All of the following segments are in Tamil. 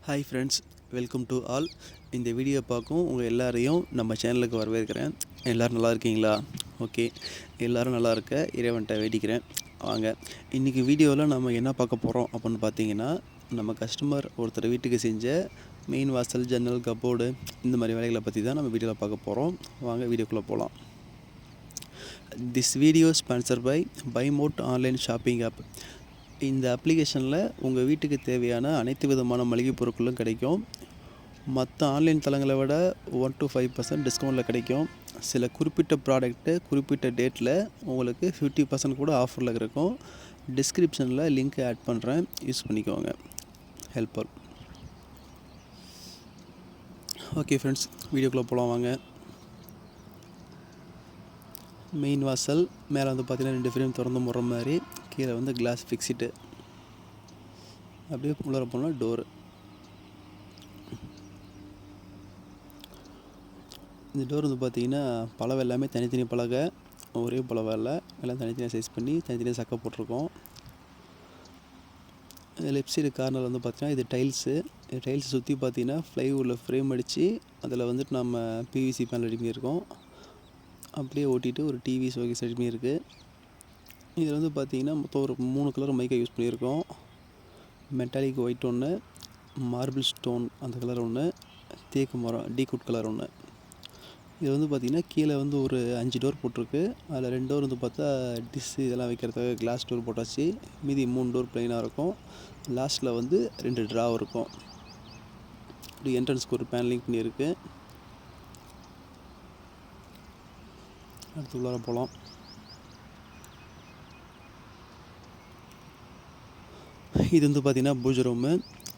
Hi friends, welcome to all. இந்த வீடியோ பார்க்கும் உங்கள் எல்லாரையும் நம்ம சேனலுக்கு வரவேற்கிறேன். எல்லோரும் நல்லா இருக்கீங்களா? ஓகே, எல்லோரும் நல்லா இருக்க இறைவன்கிட்ட வேண்டிக்கிறேன். வாங்க, இன்றைக்கி வீடியோவில் நம்ம என்ன பார்க்க போகிறோம் அப்படின்னு பார்த்தீங்கன்னா, நம்ம கஸ்டமர் ஒருத்தர் வீட்டுக்கு செஞ்ச மெயின் வாசல், ஜன்னல், கப்போர்டு இந்த மாதிரி வேலைகளை பற்றி தான் நம்ம வீடியோவில் பார்க்க போகிறோம். வாங்க வீடியோக்குள்ளே போகலாம். This video sponsor by mod online shopping app. இந்த அப்ளிகேஷனில் உங்கள் வீட்டுக்கு தேவையான அனைத்து விதமான மளிகை பொருட்களும் கிடைக்கும். மற்ற ஆன்லைன் தளங்களை விட 1 to 5% டிஸ்கவுண்ட்டில் கிடைக்கும். சில குறிப்பிட்ட ப்ராடக்ட்டு குறிப்பிட்ட டேட்டில் உங்களுக்கு 50% கூட ஆஃபரில் இருக்கும். டிஸ்கிரிப்ஷனில் லிங்க் ஆட் பண்ணுறேன், யூஸ் பண்ணிக்கோங்க. ஹெல்ப்ஃபுல். ஓகே ஃப்ரெண்ட்ஸ், வீடியோக்குள்ளே போகலாம் வாங்க. மெயின் வாசல் மேலே வந்து பார்த்திங்கன்னா 2 ஃப்ரேம் திறந்து முற மாதிரி, கீழே வந்து கிளாஸ் ஃபிக்ஸிட்டு, அப்படியே உள்ளார போனால் டோரு. இந்த டோர் வந்து பார்த்திங்கன்னா பலவை எல்லாமே தனித்தனி பலகை, ஒரே பலவை இல்லை, எல்லாம் தனித்தனியாக சைஸ் பண்ணி தனித்தனியாக சக்கை போட்டிருக்கோம். லெஃப்ட் சைடு கார்னர் வந்து பார்த்திங்கன்னா இது டைல்ஸு. டைல்ஸ் சுற்றி பார்த்திங்கன்னா ஃப்ளைவுட்டில் ஃப்ரேம் அடித்து அதில் வந்துட்டு நம்ம பிவிசி பேனல் ரெடி பண்ணியிருக்கோம். அப்படியே ஓட்டிட்டு ஒரு டிவி ஷோகேஸ் ரெடி பண்ணியிருக்கு. இதில் வந்து பார்த்திங்கன்னா மொத்தம் ஒரு 3 கலர் மைக்கை யூஸ் பண்ணியிருக்கோம். மெட்டாலிக் ஒயிட் ஒன்று, மார்பிள் ஸ்டோன் அந்த கலர் ஒன்று, தேக்கு மரம் டீகுட் கலர் ஒன்று. இது வந்து பார்த்திங்கன்னா கீழே வந்து ஒரு 5 டோர் போட்டிருக்கு. அதில் 2 டோர் வந்து பார்த்தா டிஷ் இதெல்லாம் வைக்கிறதுக்கு கிளாஸ் டோர் போட்டாச்சு. மீதி 3 டோர் ப்ளைனாக இருக்கும். லாஸ்ட்டில் வந்து 2 ட்ரா இருக்கும். இப்படி என்ட்ரன்ஸ்க்கு ஒரு பேனலிங் பண்ணியிருக்கு. அடுத்து உள்ளார போகலாம். இது வந்து பார்த்திங்கன்னா பூஜை ரூமு.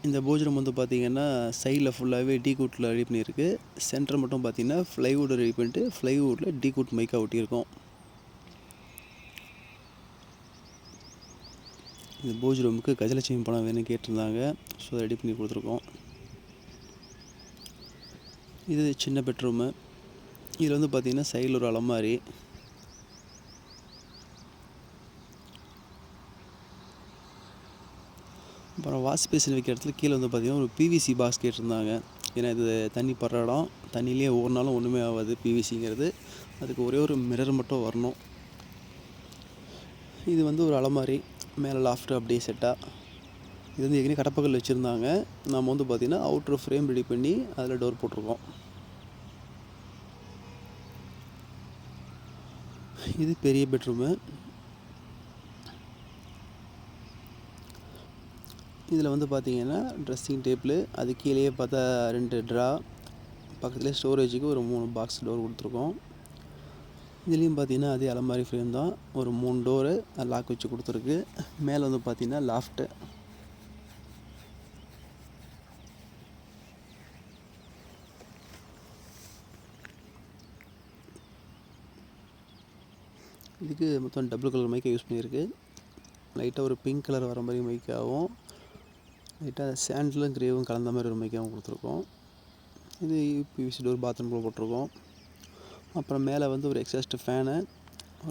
இந்த பூஜை ரூம் வந்து பார்த்திங்கன்னா சைடில் ஃபுல்லாகவே டீகுட்டில் ரெடி பண்ணியிருக்கு. சென்டர் மட்டும் பார்த்திங்கன்னா ஃப்ளைவுட் ரெடி பண்ணிட்டு ஃப்ளைவுட்டில் டீகுட் மைக்காக ஒட்டியிருக்கோம். இந்த பூஜை ரூமுக்கு கஜலட்சுமி படம் வேணும்னு கேட்டிருந்தாங்க, ஸோ ரெடி பண்ணி கொடுத்துருக்கோம். இது சின்ன பெட்ரூமு. இதில் வந்து பார்த்திங்கன்னா சைடில் ஒரு அலமாரி, அப்புறம் வாஷ் பேசின் வைக்கிற இடத்துல கீழே வந்து பார்த்திங்கன்னா ஒரு பிவிசி பாக்ஸ் கேட்டிருந்தாங்க. ஏன்னா இது தண்ணி படுற இடம், தண்ணியிலே ஓடினாலும் ஒன்றுமே ஆகாது பிவிசிங்கிறது. அதுக்கு ஒரே ஒரு மிரர் மட்டும் வரணும். இது வந்து ஒரு அலமாரி, மேலே லாஃப்ட்டு அப்படியே செட்டாக. இது வந்து ஏற்கனவே கடப்பக்கல் வச்சுருந்தாங்க. நம்ம வந்து பார்த்திங்கன்னா அவுட்ரு ஃப்ரேம் ரெடி பண்ணி அதில் டோர் போட்டிருக்கோம். இது பெரிய பெட்ரூமு. இதில் வந்து பார்த்திங்கன்னா ட்ரெஸ்ஸிங் டேபிள், அது கீழேயே பார்த்தா 2 ட்ரா, பக்கத்துலேயே ஸ்டோரேஜுக்கு ஒரு 3 பாக்ஸ் டோர் கொடுத்துருக்கோம். இதுலேயும் பார்த்திங்கன்னா அதே அலமாரி ஃப்ரேம் தான், ஒரு 3 டோரு லாக் வச்சு கொடுத்துருக்கு. மேலே வந்து பார்த்திங்கன்னா லாஃப்ட்டு. இதுக்கு மொத்தம் டபுள் கலர் மைக்கை யூஸ் பண்ணியிருக்கு. லைட்டாக ஒரு பிங்க் கலர் வர மாதிரி மைக்காகவும், லைட்டாக சாண்டிலும் கிரேவும் கலந்த மாதிரி ஒரு மைக்காகவும் கொடுத்துருக்கோம். இது பிவிசி டோர் பாத்ரூம்குள்ளே போட்டிருக்கோம். அப்புறம் மேலே வந்து ஒரு எக்ஸாஸ்ட் ஃபேனு,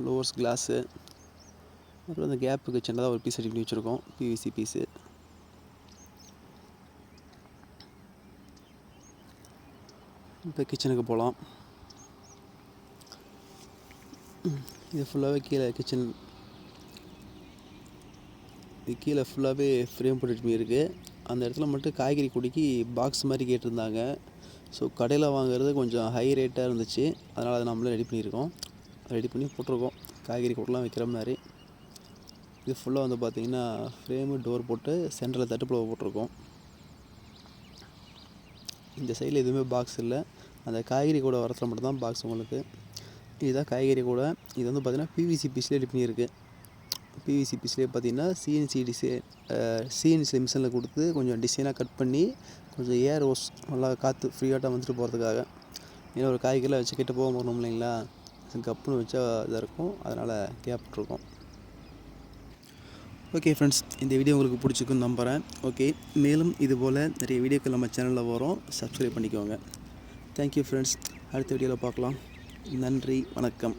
லோவர்ஸ் கிளாஸு, அப்புறம் அந்த கேப்புக்கு சின்னதாக ஒரு பீஸ் ரெடி பண்ணி வச்சுருக்கோம், பிவிசி பீஸு. இப்போ கிச்சனுக்கு போகலாம். இது ஃபுல்லாகவே கீழே கிச்சன், இது கீழே ஃபுல்லாகவே ஃப்ரேம் போட்டு இருக்குது. அந்த இடத்துல மட்டும் காய்கறி கொடிக்கு பாக்ஸ் மாதிரி கேட்டிருந்தாங்க. ஸோ கடையில் வாங்குறது கொஞ்சம் ஹை ரேட்டாக இருந்துச்சு, அதனால் அதை நம்மளே ரெடி பண்ணியிருக்கோம். ரெடி பண்ணி போட்டிருக்கோம் காய்கறி கொட்டெலாம் வைக்கிற மாதிரி. இது ஃபுல்லாக வந்து பார்த்திங்கன்னா ஃப்ரேமு டோர் போட்டு சென்டரில் தட்டுப்புழவை போட்டிருக்கோம். இந்த சைடில் எதுவுமே பாக்ஸ் இல்லை, அந்த காய்கறி கூட வரத்தில் மட்டும்தான் பாக்ஸ் உங்களுக்கு. இதுதான் காய்கறி கூட. இது வந்து பார்த்திங்கன்னா பிவிசி பீஸ்லேயே ரெடி பண்ணியிருக்கு. பிவிசி பீஸ்லேயே பார்த்திங்கன்னா சிஎன்சி மிஷினில் கொடுத்து கொஞ்சம் டிசைனாக கட் பண்ணி கொஞ்சம் ஏர் ஓஸ் நல்லா காற்று ஃப்ரீயாட்டாக வந்துட்டு போகிறதுக்காக. ஏன்னா ஒரு காய்கறிலாம் வச்சு கிட்ட போக போகணும் இல்லைங்களா, கப்புன்னு வச்சா இதாக இருக்கும், அதனால் கேப்பிட்ருக்கோம். ஓகே ஃப்ரெண்ட்ஸ், இந்த வீடியோ உங்களுக்கு பிடிச்சிக்குன்னு நம்புகிறேன். ஓகே, மேலும் இதுபோல் நிறைய வீடியோக்கள் நம்ம சேனலில் வரும், சப்ஸ்கிரைப் பண்ணிக்கோங்க. தேங்க்யூ ஃப்ரெண்ட்ஸ், அடுத்த வீடியோவில் பார்க்கலாம். நன்றி, வணக்கம்.